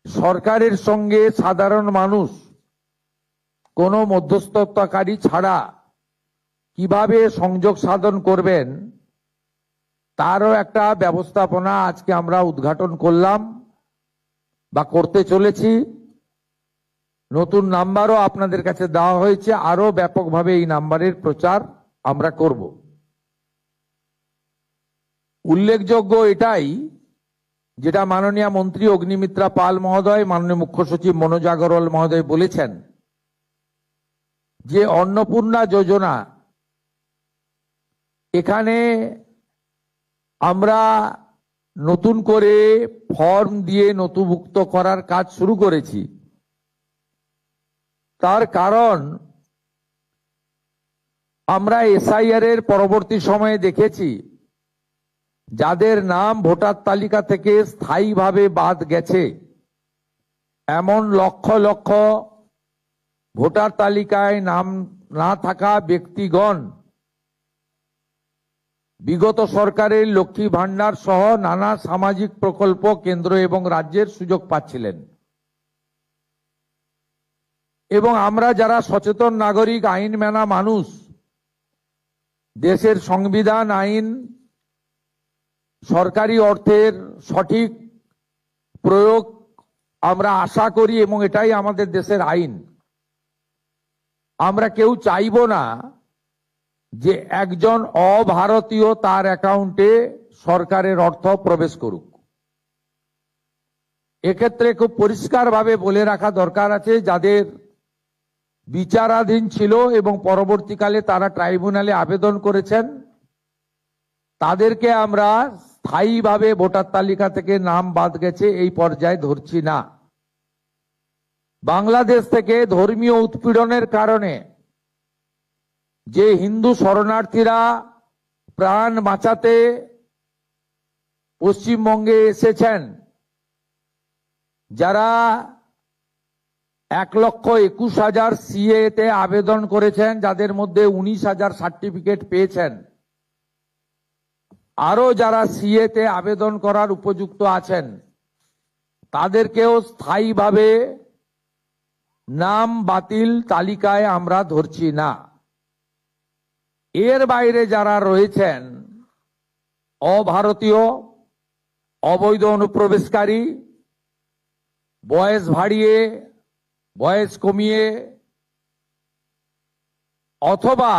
সরকারের সঙ্গে সাধারণ মানুষ কোনো মধ্যস্থতাকারী ছাড়া কিভাবে সংযোগ সাধন করবেন তারও একটা ব্যবস্থাপনা আজকে আমরা উদ্ঘাটন করলাম বা করতে চলেছি। নতুন নাম্বারও আপনাদের কাছে দেওয়া হয়েছে, আরো ব্যাপকভাবে এই নাম্বারের প্রচার আমরা করব। উল্লেখযোগ্য এটাই, যেটা মাননীয় মন্ত্রী অগ্নিমিত্রা পাল মহোদয়, মাননীয় মুখ্য সচিব মনোজ আগরওয়াল মহোদয় বলেছেন যে অন্নপূর্ণা যোজনা, এখানে আমরা নতুন করে ফর্ম দিয়ে নথিভুক্ত করার কাজ শুরু করেছি। তার কারণ আমরা এসআইআর এর পরবর্তী সময়ে দেখেছি যাদের নাম ভোটার তালিকা থেকে স্থায়ীভাবে বাদ গেছে, এমন লক্ষ লক্ষ ভোটার তালিকায় নাম না থাকা ব্যক্তিগণ বিগত সরকারের লক্ষ্মী ভান্ডার সহ নানা সামাজিক প্রকল্প কেন্দ্র এবং রাজ্যের সুযোগ পাচ্ছিলেন। এবং আমরা যারা সচেতন নাগরিক, আইন মানা মানুষ, দেশের সংবিধান, আইন, সরকারি অর্থের সঠিক প্রয়োগ আমরা আশা করি এবং এটাই আমাদের দেশের আইন। আমরা কেউ চাইব না যে একজন অভারতীয় তার অ্যাকাউন্টে সরকারের অর্থ প্রবেশ করুক। এক্ষেত্রে খুব পরিষ্কারভাবে বলে রাখা দরকার আছে, যাদের বিচারাধীন ছিল এবং পরবর্তীকালে তারা ট্রাইব্যুনালে আবেদন করেছেন, তাদেরকে আমরা স্থায়ীভাবে ভোটার তালিকা থেকে নাম বাদ গেছে এই পর্যায়ে ধরছি না। বাংলাদেশ থেকে ধর্মীয় উৎপীড়নের কারণে যে হিন্দু শরণার্থীরা প্রাণ বাঁচাতে পশ্চিমবঙ্গে এসেছেন, যারা 1,21,000 সিএ তে আবেদন করেছেন, যাদের মধ্যে 19,000 সার্টিফিকেট পেয়েছেন, আরো যারা সিএ তে আবেদন করার উপযুক্ত আছেন, তাদেরকেও স্থায়ীভাবে নাম বাতিল তালিকায় আমরা ধরছি না। এর বাইরে যারা রয়েছেন, অভারতীয়, অবৈধ অনুপ্রবেশকারী, বয়স বাড়িয়ে বয়স কমিয়ে অথবা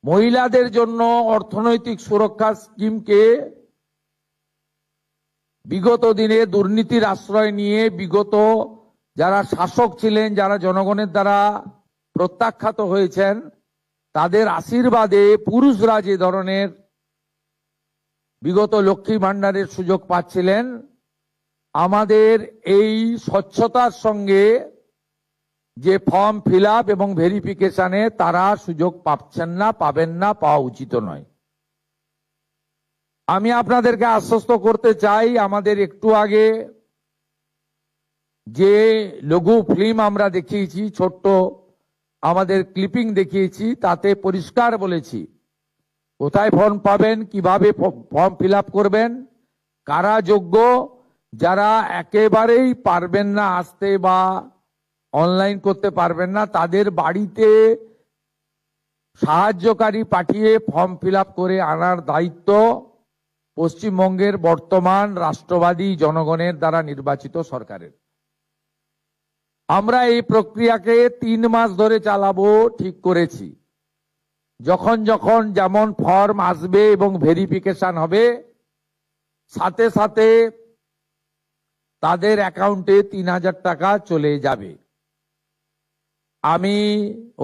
মহিলাদের জন্য অর্থনৈতিক সুরক্ষা স্কিমকে বিগত দিনে দুর্নীতির আশ্রয় নিয়ে বিগত যারা শাসক ছিলেন, যারা জনগণের দ্বারা প্রত্যাখ্যাত হয়েছেন, তাদের আশীর্বাদে পুরুষরা যে ধরনের বিগত লক্ষ্মী ভান্ডারের সুযোগ পাচ্ছিলেন, আমাদের এই স্বচ্ছতার সঙ্গে যে ফর্ম ফিল আপ এবং ভেরিফিকেশনে তারা সুযোগ পাচ্ছেন না, পাবেন না, পাওয়া উচিত নয়। আমি আপনাদেরকে আশ্বস্ত করতে চাই, আমাদের একটু আগে যে লঘু ফিল্ম আমরা দেখিয়েছি, ছোট্ট আমাদের ক্লিপিং দেখিয়েছি, তাতে পরিষ্কার বলেছি কোথায় ফর্ম পাবেন, কিভাবে ফর্ম ফিল আপ করবেন, কারা যোগ্য, যারা একেবারেই পারবেন না আসতে বা অনলাইন করতে পারবেন না, তাদের বাড়িতে সাহায্যকারী পাঠিয়ে ফর্ম ফিল আপ করে আনার দায়িত্ব পশ্চিমবঙ্গের বর্তমান রাষ্ট্রবাদী জনগণের দ্বারা নির্বাচিত সরকারের। আমরা এই প্রক্রিয়াকে 3 মাস ধরে চালাবো ঠিক করেছি। যখন যখন যেমন ফর্ম আসবে এবং ভেরিফিকেশন হবে, সাথে সাথে তাদের অ্যাকাউন্টে 3,000 টাকা চলে যাবে। আমি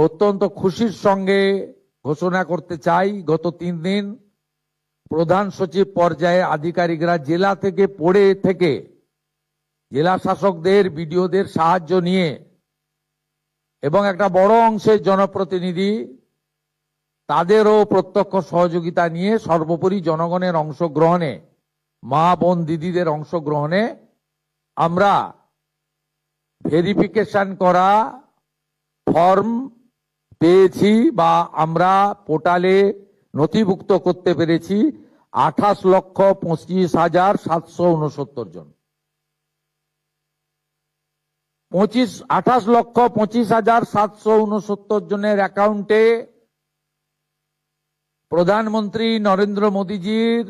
অত্যন্ত খুশির সঙ্গে ঘোষণা করতে চাই, গত 3 দিন প্রধান সচিব পর্যায়ে আধিকারিকরা জেলা থেকে পড়ে থেকে জেলা শাসকদের, বিডিওদের সাহায্য নিয়ে এবং একটা বড় অংশের জনপ্রতিনিধি তাদেরও প্রত্যক্ষ সহযোগিতা নিয়ে, সর্বোপরি জনগণের অংশগ্রহণে, মা বোন দিদিদের অংশগ্রহণে আমরা ভেরিফিকেশন করা ফর্ম পেয়েছি বা আমরা পোর্টালে নথিভুক্ত করতে পেরেছি 28,25,769 জন। 28,25,769 জনের অ্যাকাউন্টে প্রধানমন্ত্রী নরেন্দ্র মোদীজির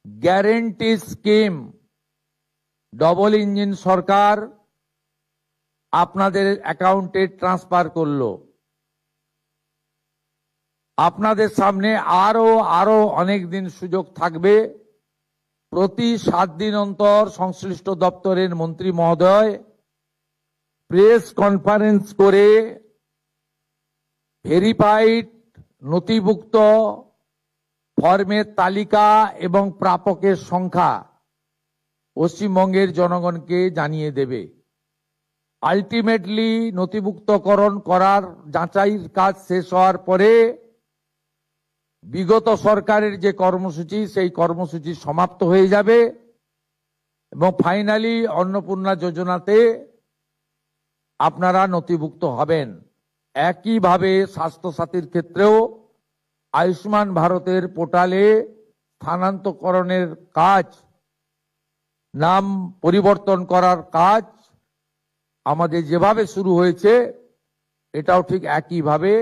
গ্যারেন্টি স্কিম ডবল ইঞ্জিন সরকার আপনাদের অ্যাকাউন্টে ট্রান্সফার করলো। আপনাদের সামনে আরো অনেক দিন সুযোগ থাকবে। প্রতি 7 দিন অন্তর সংশ্লিষ্ট দপ্তরের মন্ত্রী মহোদয় প্রেস কনফারেন্স করে ভেরিফাইড নথিভুক্ত ফর্মের তালিকা এবং প্রাপকের সংখ্যা পশ্চিমবঙ্গের জনগণকে জানিয়ে দেবে। আলটিমেটলি নথিভুক্তকরণ করার যাচাইয়ের কাজ শেষ হওয়ার পরে বিগত সরকারের যে কর্মসূচি সেই কর্মসূচি সমাপ্ত হয়ে যাবে এবং ফাইনালি অন্নপূর্ণা যোজনাতে আপনারা নথিভুক্ত হবেন। একইভাবে স্বাস্থ্যসাথীর ক্ষেত্রেও আয়ুষ্মান ভারতের পোর্টালে স্থানান্তরকরণের কাজ, নাম পরিবর্তন করার কাজ আমাদের যেভাবে শুরু হয়েছে এটাও ঠিক একইভাবে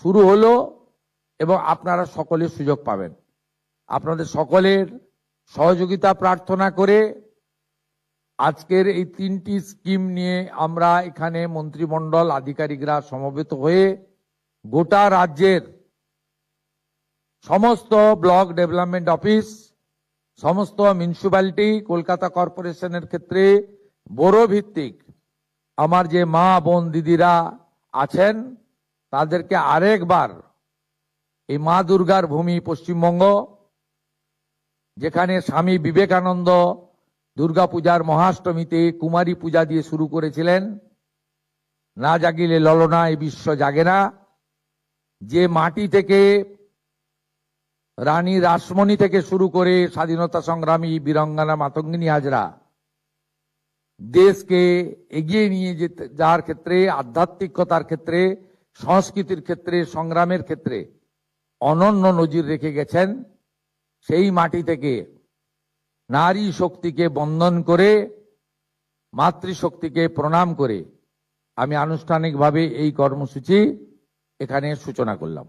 শুরু হলো এবং আপনারা সকলে সুযোগ পাবেন। আপনাদের সকলের সহযোগিতা প্রার্থনা করে আজকের এই 3টি স্কিম নিয়ে আমরা এখানে মন্ত্রিমণ্ডল আধিকারিকরা সমবেত হয়ে গোটা রাজ্যের সমস্ত ব্লক ডেভেলপমেন্ট অফিস, সমস্ত মিউনিসিপ্যালিটি, কলকাতা কর্পোরেশনের ক্ষেত্রে বড় ভিত্তিক আমার যে মা বোন দিদিরা আছেন তাদেরকে আরেকবার এই মা দুর্গার ভূমি পশ্চিমবঙ্গ, যেখানে স্বামী বিবেকানন্দ দুর্গাপূজার মহাষ্টমীতে কুমারী পূজা দিয়ে শুরু করেছিলেন, না জাগিলে ললনা এই বিশ্ব জাগে না, যে মাটি থেকে রানী রাসমণি থেকে শুরু করে স্বাধীনতা সংগ্রামী বীরাঙ্গনা মাতঙ্গিনী হাজরা দেশকে এগিয়ে নিয়ে যেতে যাওয়ার ক্ষেত্রে, আধ্যাত্মিকতার ক্ষেত্রে, সংস্কৃতির ক্ষেত্রে, সংগ্রামের ক্ষেত্রে অনন্য নজির রেখে গেছেন, সেই মাটি থেকে নারী শক্তিকে বন্দন করে, মাতৃশক্তিকে প্রণাম করে আমি আনুষ্ঠানিকভাবে এই কর্মসূচি এখানে সূচনা করলাম।